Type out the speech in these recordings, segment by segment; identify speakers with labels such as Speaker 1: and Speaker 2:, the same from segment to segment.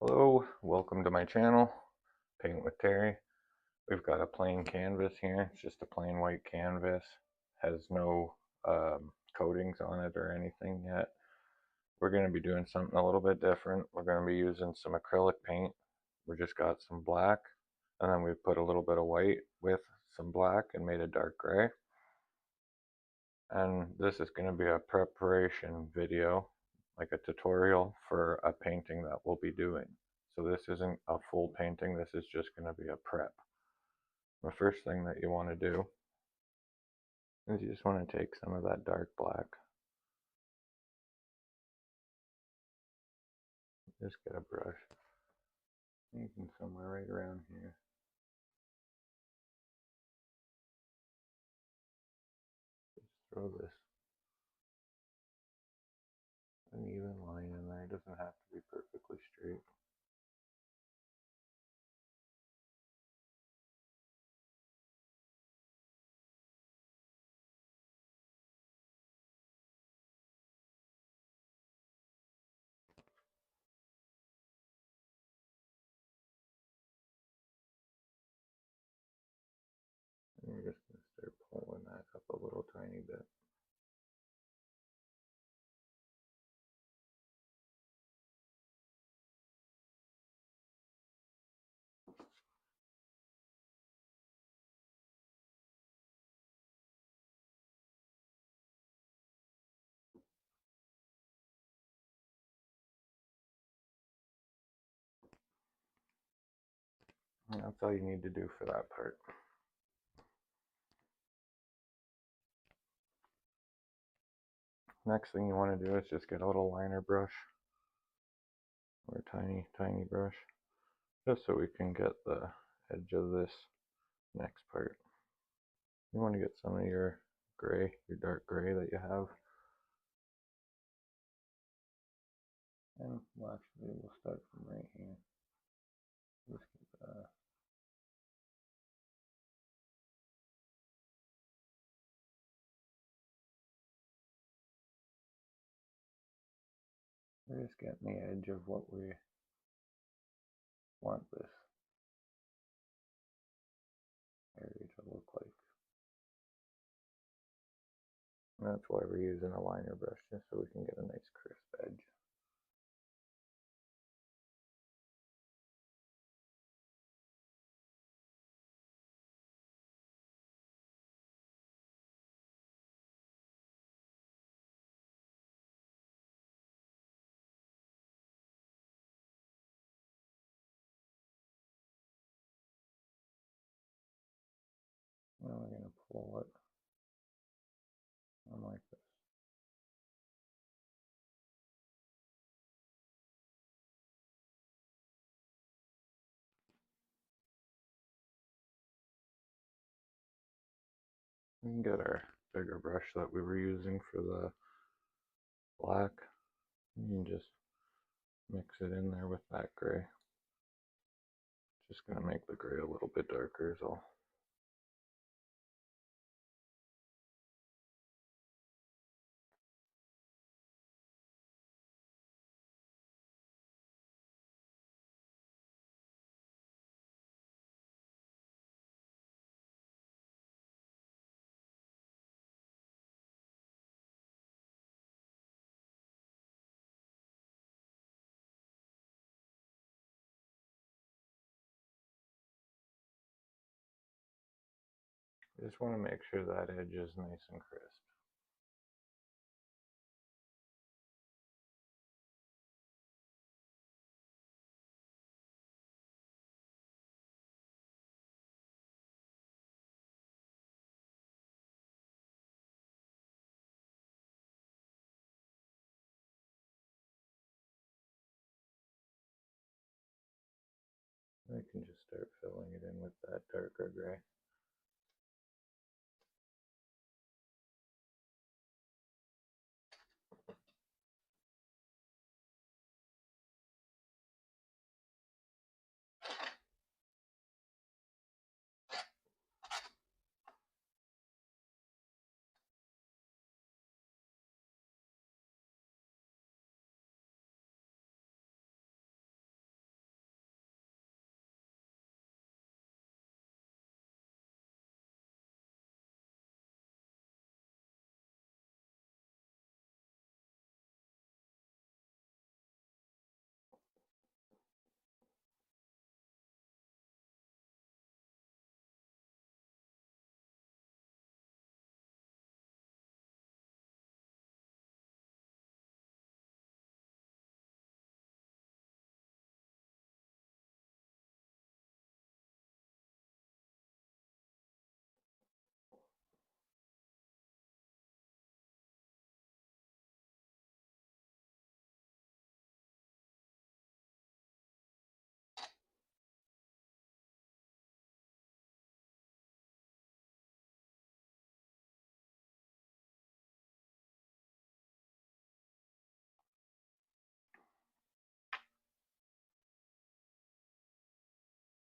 Speaker 1: Hello, welcome to my channel, Paint with Terry. We've got a plain canvas here. It's just a plain white canvas. Has no coatings on it or anything yet. We're going to be doing something a little bit different. We're going to be using some acrylic paint. We just got some black, and then we put a little bit of white with some black and made a dark gray. And this is going to be a preparation video, like a tutorial for a painting that we'll be doing. So this isn't a full painting, this is just going to be a prep. The first thing that you want to do is you just want to take some of that dark black. Just get a brush, anything somewhere right around here. Just throw this uneven line in there, it doesn't have to be perfectly straight. And you're just going to start pulling that up a little tiny bit. And that's all you need to do for that part. Next thing you want to do is just get a little liner brush or a tiny brush, just so we can get the edge of this next part. You want to get some of your gray, your dark gray that you have. And well, actually we'll start from right here. Just get we're just getting the edge of what we want this area to look like. And that's why we're using a liner brush, just so we can get a nice crisp edge. Now we're going to pull it on like this. We can get our bigger brush that we were using for the black. You can just mix it in there with that gray. Just going to make the gray a little bit darker is all. You just want to make sure that edge is nice and crisp. I can just start filling it in with that darker gray.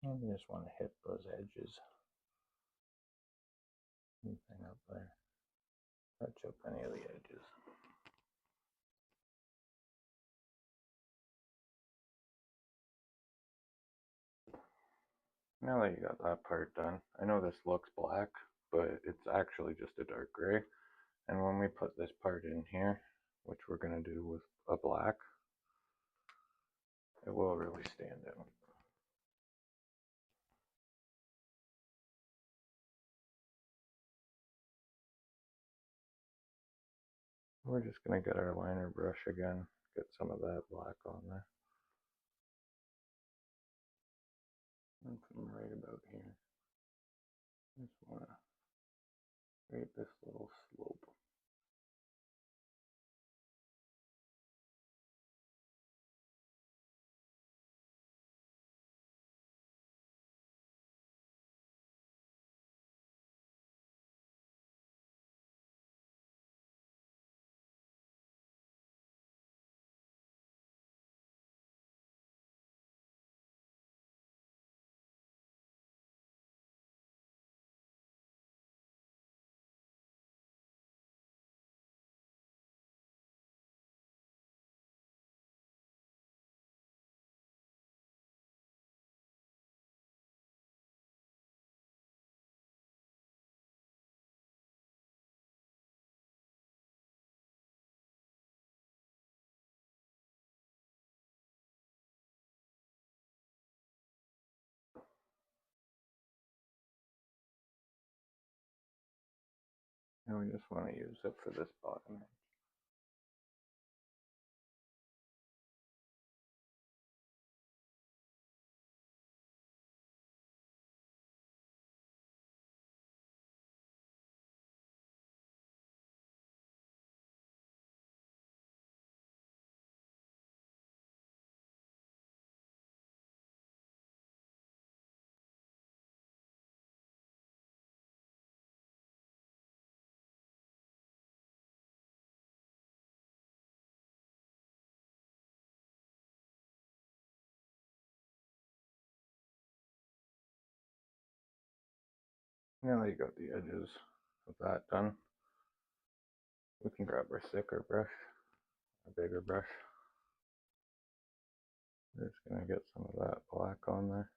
Speaker 1: And you just want to hit those edges. Anything up there. Touch up any of the edges. Now that you got that part done, I know this looks black, but it's actually just a dark gray. And when we put this part in here, which we're going to do with a black, it will really stand out. We're just going to get our liner brush again, get some of that black on there. And from right about here, just want to create this little slope. And we just want to use it for this bottom edge. Now that you got the edges of that done, we can grab our thicker brush, a bigger brush. We're just going to get some of that black on there.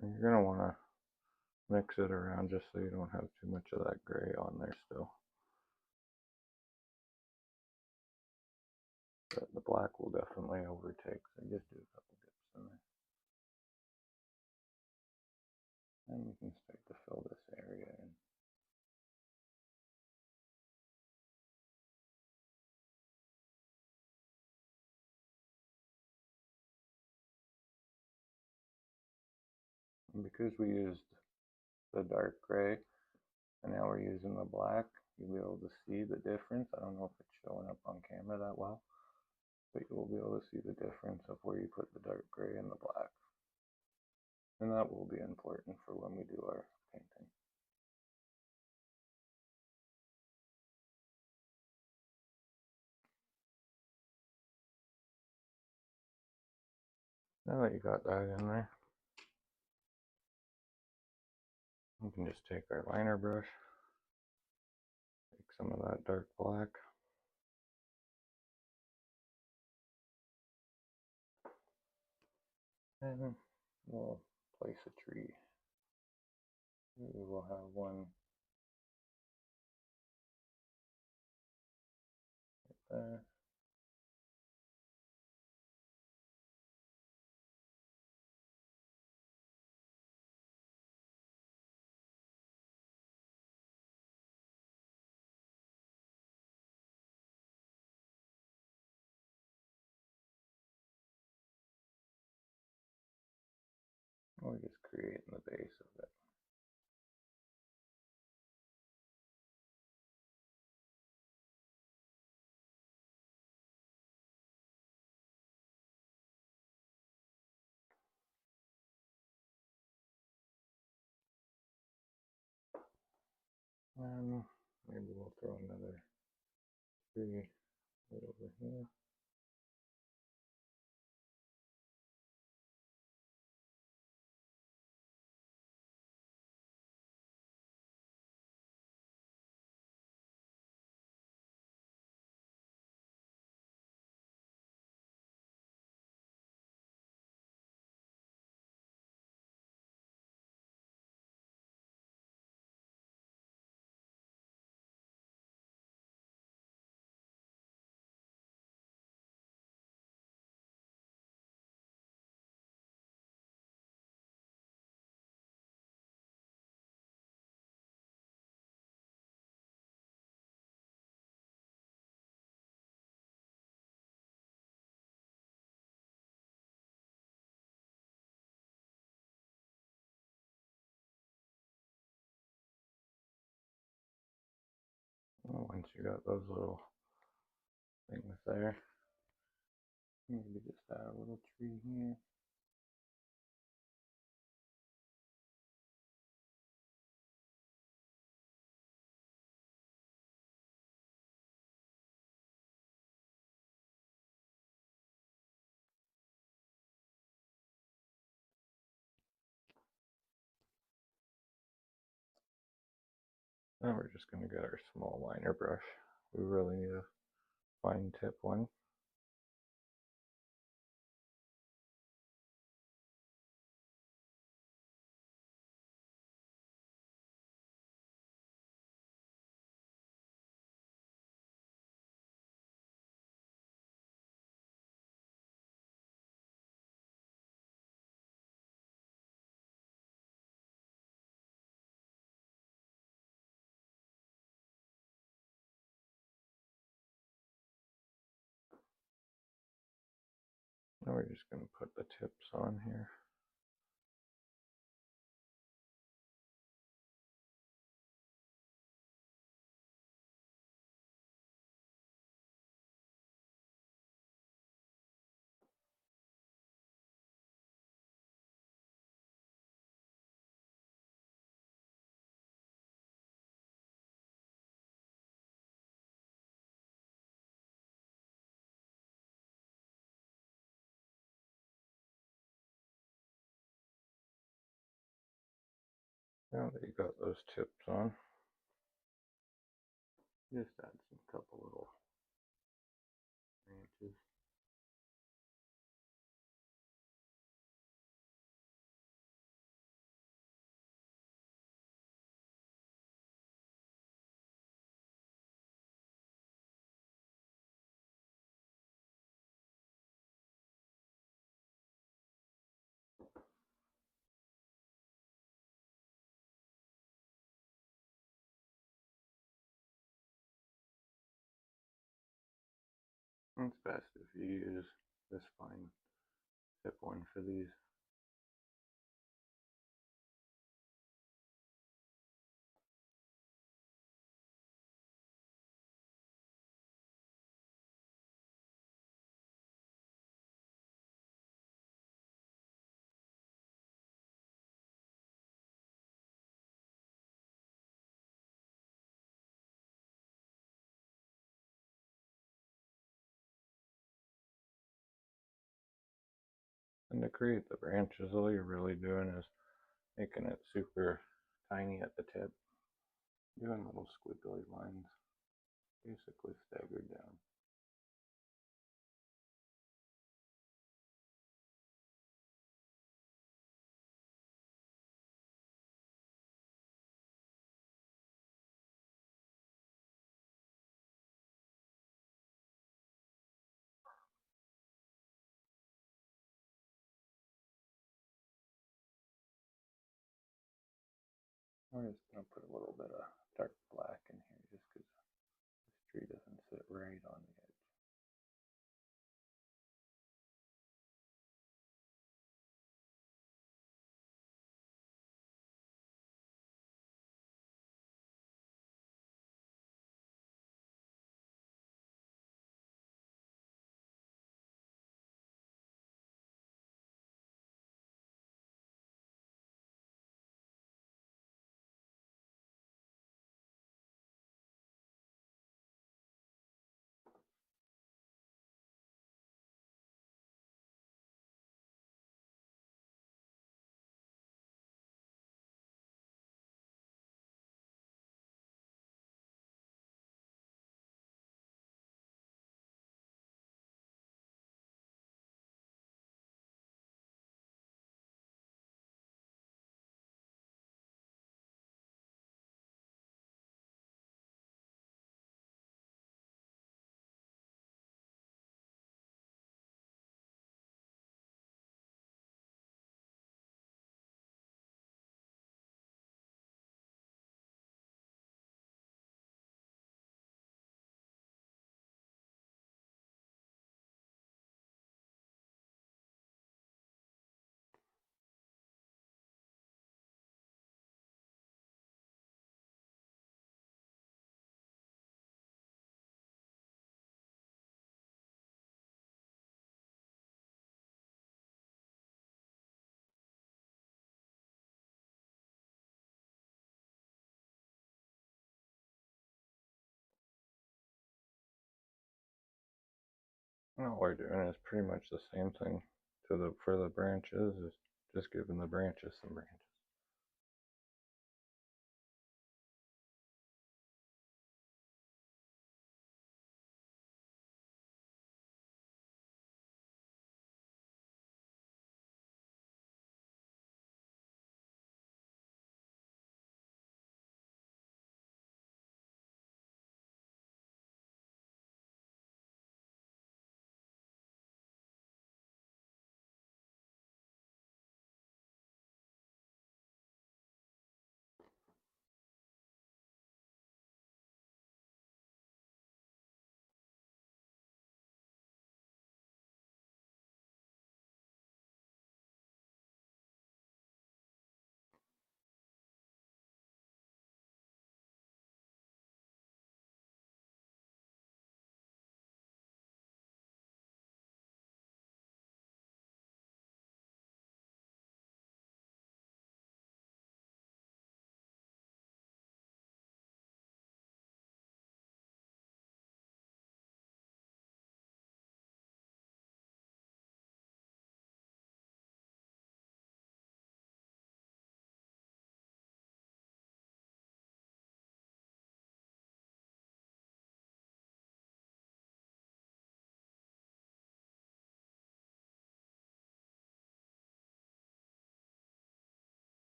Speaker 1: And you're going to want to mix it around just so you don't have too much of that gray on there still. But the black will definitely overtake, so just do a couple dips in there. And we can start to fill this area in. And because we used the dark gray and now we're using the black, you'll be able to see the difference. I don't know if it's showing up on camera that well, but you will be able to see the difference of where you put the dark gray and the black. And that will be important for when we do our painting. Now that you got that in there, we can just take our liner brush, take some of that dark black, and we'll place a tree. We will have one right there. We're just creating the base of it. And maybe we'll throw another tree right over here. Once you got those little things there, maybe just add a little tree here. Now we're just going to get our small liner brush. We really need a fine tip one. Now we're just going to put the tips on here. Now that you got those tips on, just add some couple little branches. It's best if you use this fine tip one for these. And to create the branches, all you're really doing is making it super tiny at the tip, doing little squiggly lines, basically staggered down. I'm just going to put a little bit of dark black in here just because this tree doesn't sit right on the edge. And all we're doing is pretty much the same thing for the branches, is just giving the branches some branches.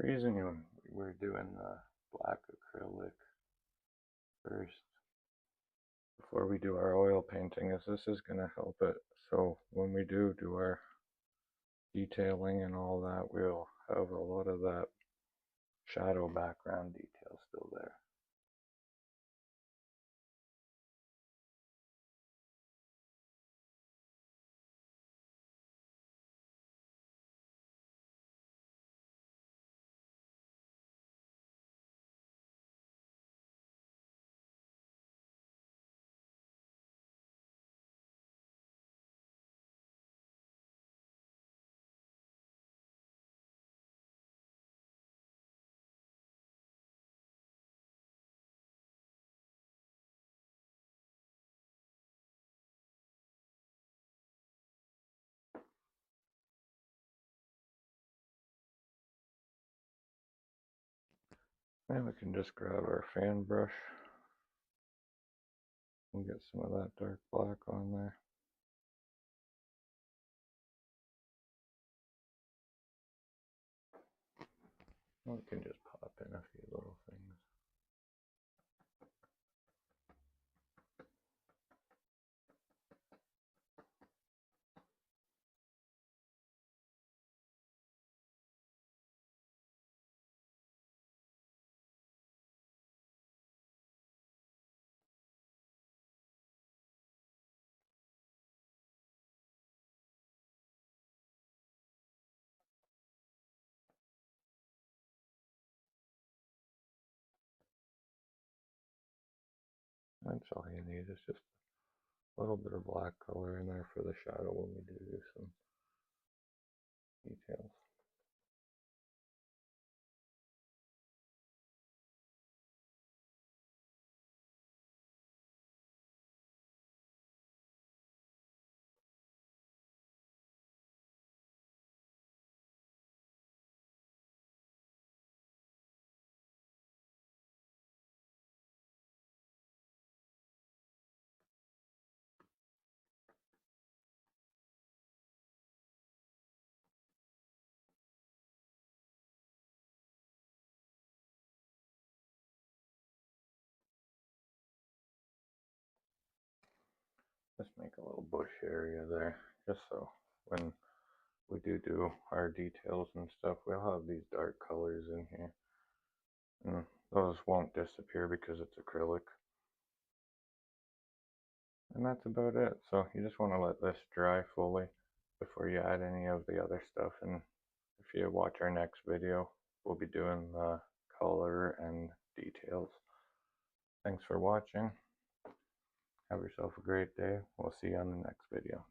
Speaker 1: The reason we're doing the black acrylic first before we do our oil painting is this is going to help it. So when we do our detailing and all that, we'll have a lot of that shadow background detail still there. And we can just grab our fan brush and get some of that dark black on there. We can just pop in a few little things. That's all you need, is just a little bit of black color in there for the shadow when we do some details. Just make a little bush area there, just so when we do our details and stuff, we'll have these dark colors in here. And those won't disappear because it's acrylic. And that's about it. So you just want to let this dry fully before you add any of the other stuff. And if you watch our next video, we'll be doing the color and details. Thanks for watching. Have yourself a great day. We'll see you on the next video.